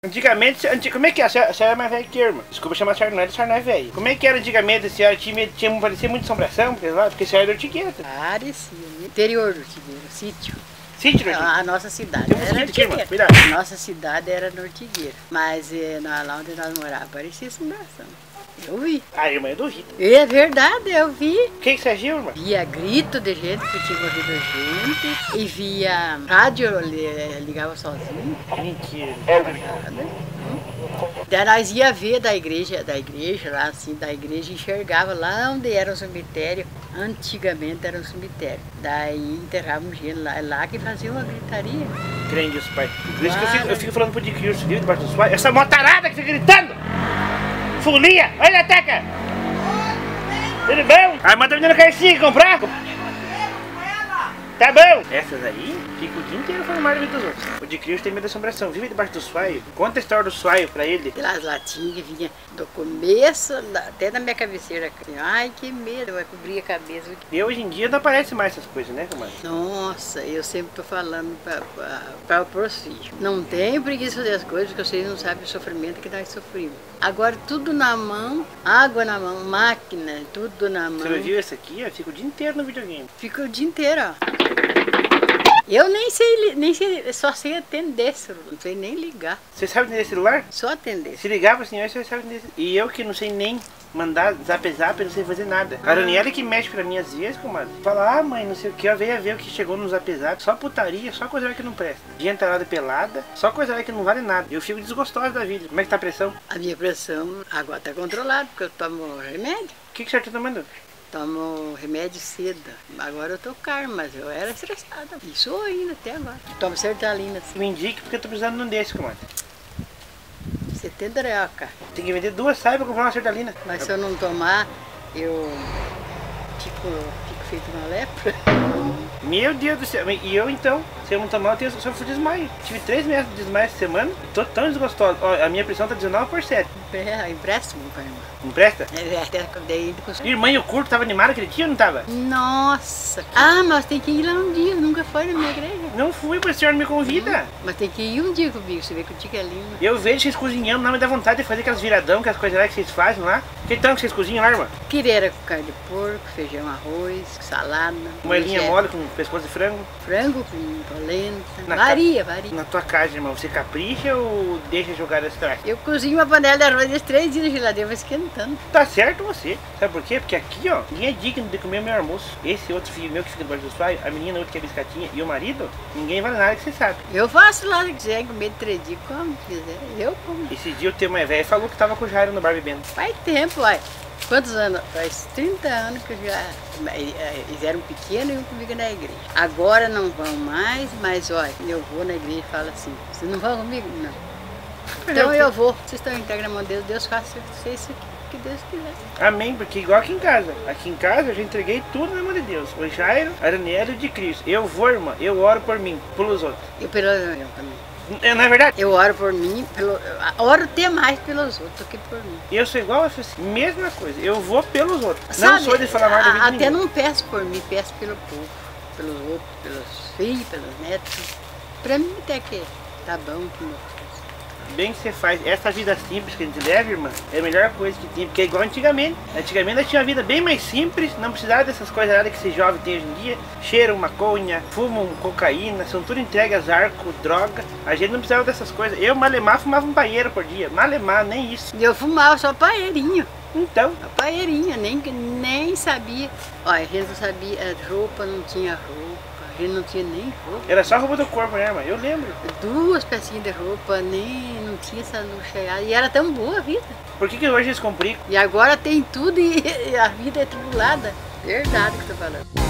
Antigamente, como é que é? A senhora é mais velha que eu, irmã. Desculpa chamar a senhora, não é velha. Como é que era antigamente? A senhora tinha parecia muito assombração, porque a senhora é do Ortigueira. Parecia, interior do Ortigueira, sítio. Sítio do Ortigueira? A nossa cidade era Ortigueira. Nossa cidade era no Ortigueira. Mas lá onde nós morávamos, parecia assombração. Eu vi. Ah, irmã, eu duvido. É verdade, eu vi. O que você agiu, irmã? Via grito de gente que tinha morrido gente. E via rádio, ligava sozinho. Mentira. Daí nós ia ver da igreja lá assim, da igreja, enxergava lá onde era o cemitério. Antigamente era um cemitério. Daí enterravam gente lá que fazia uma gritaria. Crente Deus, pai. Por isso que eu fico falando pro de Cristo, viu, debaixo do pai. Essa motarada que fica gritando! Folia! Olha a teca! Tudo bom? A irmã tá vendendo carcinha, comprar? Tá bom! Essas aí ficam o dia inteiro falando mais dos outros. O de Cristo tem medo da assombração. Vive debaixo do suaio. Conta a história do suaio pra ele. Aquelas latinhas que vinha do começo até na minha cabeceira. Ai, que medo, vai cobrir a cabeça. E hoje em dia não aparece mais essas coisas, né, comadre? Nossa, eu sempre tô falando para os filhos. Não tenho preguiça de fazer as coisas, porque vocês não sabem o sofrimento que nós sofrimos. Agora tudo na mão, água na mão, máquina, tudo na mão. Você viu essa aqui? Ó, fica o dia inteiro no videogame. Fica o dia inteiro, ó. Eu nem sei, só sei atender celular, não sei nem ligar. Você sabe atender celular? Só atender. Se ligar pro senhor, você sabe atender. E eu que não sei nem mandar zap, não sei fazer nada. A Daniela que mexe pra mim às vezes, comadre. Fala, mãe, não sei o que, eu veio a ver o que chegou no zap, só putaria, só coisa que não presta. Gente arada pelada, só coisa que não vale nada. Eu fico desgostosa da vida. Como é que tá a pressão? A minha pressão agora tá controlada, porque eu tomo remédio. O que o senhor tá tomando? Tomo remédio cedo. Agora eu tô calma, mas eu era estressada. E sou ainda até agora. Tomo sertralina. Assim. Me indique porque eu tô precisando de um desse, comadre. 70 reais, cara. Tem que vender 2 saias pra comprar uma sertralina. Mas se eu não tomar, eu fico feito uma lepra. Meu Deus do céu. E eu então, se eu não tomar, eu sofro de desmaio. Tive 3 meses de desmaio essa semana. Tô tão desgostosa. Ó, a minha pressão tá 19/7. Empréstimo pra irmã. Empresta? Daí, Irmã, e o curto tava animado aquele dia ou não tava? Nossa! Ah, mas tem que ir lá um dia, nunca foi na minha igreja. Não fui, porque a senhora me convida. Mas tem que ir um dia comigo, você vê que o dia é lindo. Eu vejo vocês cozinhando, não me dá vontade de fazer aquelas viradão, aquelas coisas lá que vocês fazem lá. Que tanto que vocês cozinham lá, irmã? Quireira com carne de porco, feijão, arroz, salada. Moelinha mole com pescoço de frango. Frango com polenta. Varia. Na tua casa, irmão, você capricha ou deixa jogar as trás? Eu cozinho uma panela de arroz de 3 dias na geladeira, vai esquentando. Tá certo você. Sabe por quê? Porque aqui, ó, ninguém é digno de comer o meu almoço. Esse outro filho meu que fica debaixo do suaio, a menina outra que é biscatinha e o marido, ninguém vale nada que você sabe. Eu faço lá, se quiser comer de 3 dias, como quiser. Eu como. Esse dia o teu mais velho falou que tava com o Jairo no bar bebendo. Faz tempo, uai. Quantos anos? Faz 30 anos que eu já... Eles eram pequenos e iam comigo na igreja. Agora não vão mais, mas olha, eu vou na igreja e falo assim, vocês não vão comigo? Não. Então eu vou. Vocês estão entregues na mão de Deus, Deus faça isso que Deus quiser. Amém, porque igual aqui em casa. Aqui em casa eu já entreguei tudo na mão de Deus. O Jairo, a Daniela e o de Cristo. Eu vou, irmã, eu oro por mim, pelos outros. Eu também. Não é verdade? Eu oro por mim, oro até mais pelos outros do que por mim. Eu sou igual a você, mesma coisa, eu vou pelos outros. Sabe, não sou de falar mal da vida. Até não peço por mim, peço pelo povo, pelos outros, pelos filhos, pelos netos. Pra mim até que tá bom que meu bem que você faz, essa vida simples que a gente leva, irmã, é a melhor coisa que tem, porque é igual antigamente. Antigamente nós tinha uma vida bem mais simples, não precisava dessas coisas nada que esses jovens têm hoje em dia. Cheiram maconha, fumam cocaína, são tudo entregas, arco, droga. A gente não precisava dessas coisas. Eu, malemar, fumava um paieiro por dia. Malemar, nem isso. Eu fumava só paeirinho. Então? A paeirinha, nem sabia. Olha, a gente não sabia, a roupa não tinha roupa. A gente não tinha nem roupa. Era só a roupa do corpo, né, irmã? Eu lembro. 2 pecinhas de roupa, nem não tinha essa luxuria. E era tão boa a vida. Por que hoje eles complicam? E agora tem tudo e a vida é tribulada. Verdade que eu tô falando.